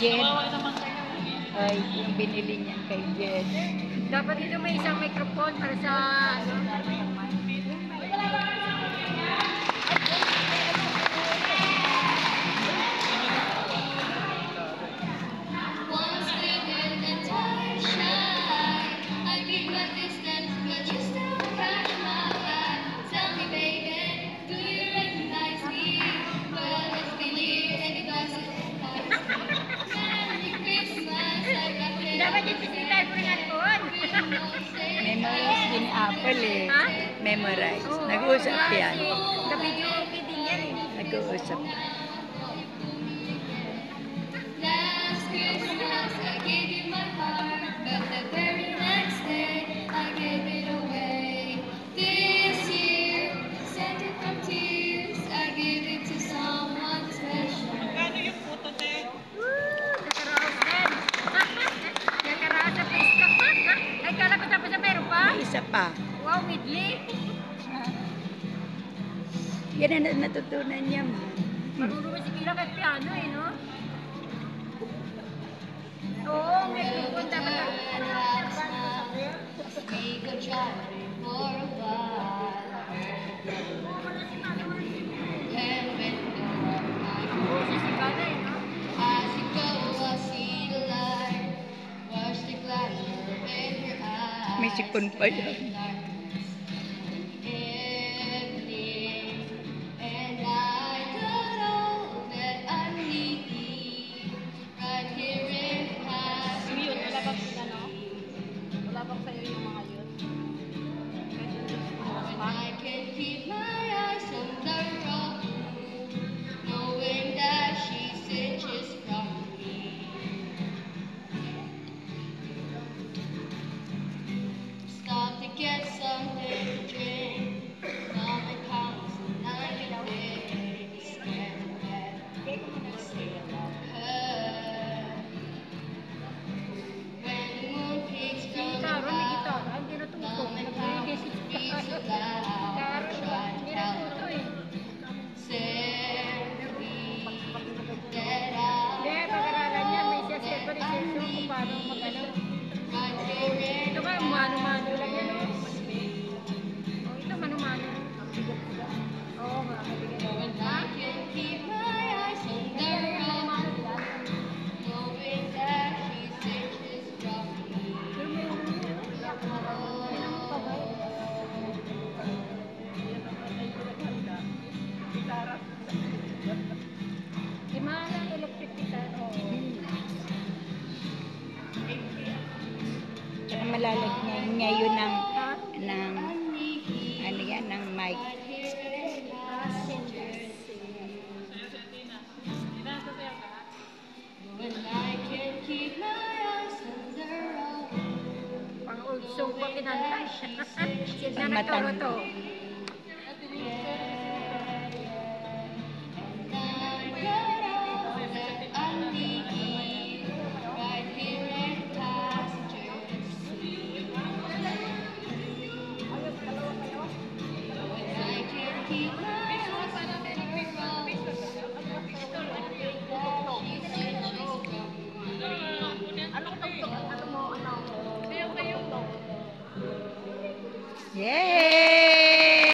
Jed. Ay, yung binili niya kay Jed. Dapat dito may isang microphone para sa ano. Dapat yung sisitar ko rin aton. Memorize din ni Apple eh. Ha? Memorize. Oo, Nag-uusap yan. Na-video okay din yan eh. Nag-uusap. Last Christmas I gave you my heart, but the very next day I gave it away. This year, sent it from tears, I gave it to someone special. Kakaraos din. Kakaraos sa pwesto. Ay, kala ko tapos na meron pa. May isa pa. Wow, midli. Yan ang natutunan niya mo. Marunong si Kira kahit piano eh, no? Oo, may microphone dapat na. We go driving for a while. And when Oo, sisigala eh, no? as you go, I see the light. Watch the glamour in your eyes. May sipon pa yan. And I got all that I need right here in past. Wala bang ano? Wala bang sa'yo yung mga yun? And I can keep my eyes on the road, knowing that she's inches from me. Stop to get something to drink. Mom and Papa's a night and day. Scared to death. Say I love her. When the moon peeks Si from Karo, may above, gitara. Hindi natutong. Mom and Nagbibigay Papa si speak so Karo. loud. Karo, Try to hindi tell natuto her. eh. Hindi, pag-aralan niya, may siya pa rin siya kung paano mag-ano. Ito ka, mano-mano lang yan, oh. Oh, ito, mano-mano. Oo nga, mabigyan na. Ha? Pero may Di mahal ang electric guitar, oo. Tsaka malalagyan niya yun ng, Ha? ano yan, ng mic. Pang old song pa kinanta. Sige Pang na nagturo matanda. to. Yes!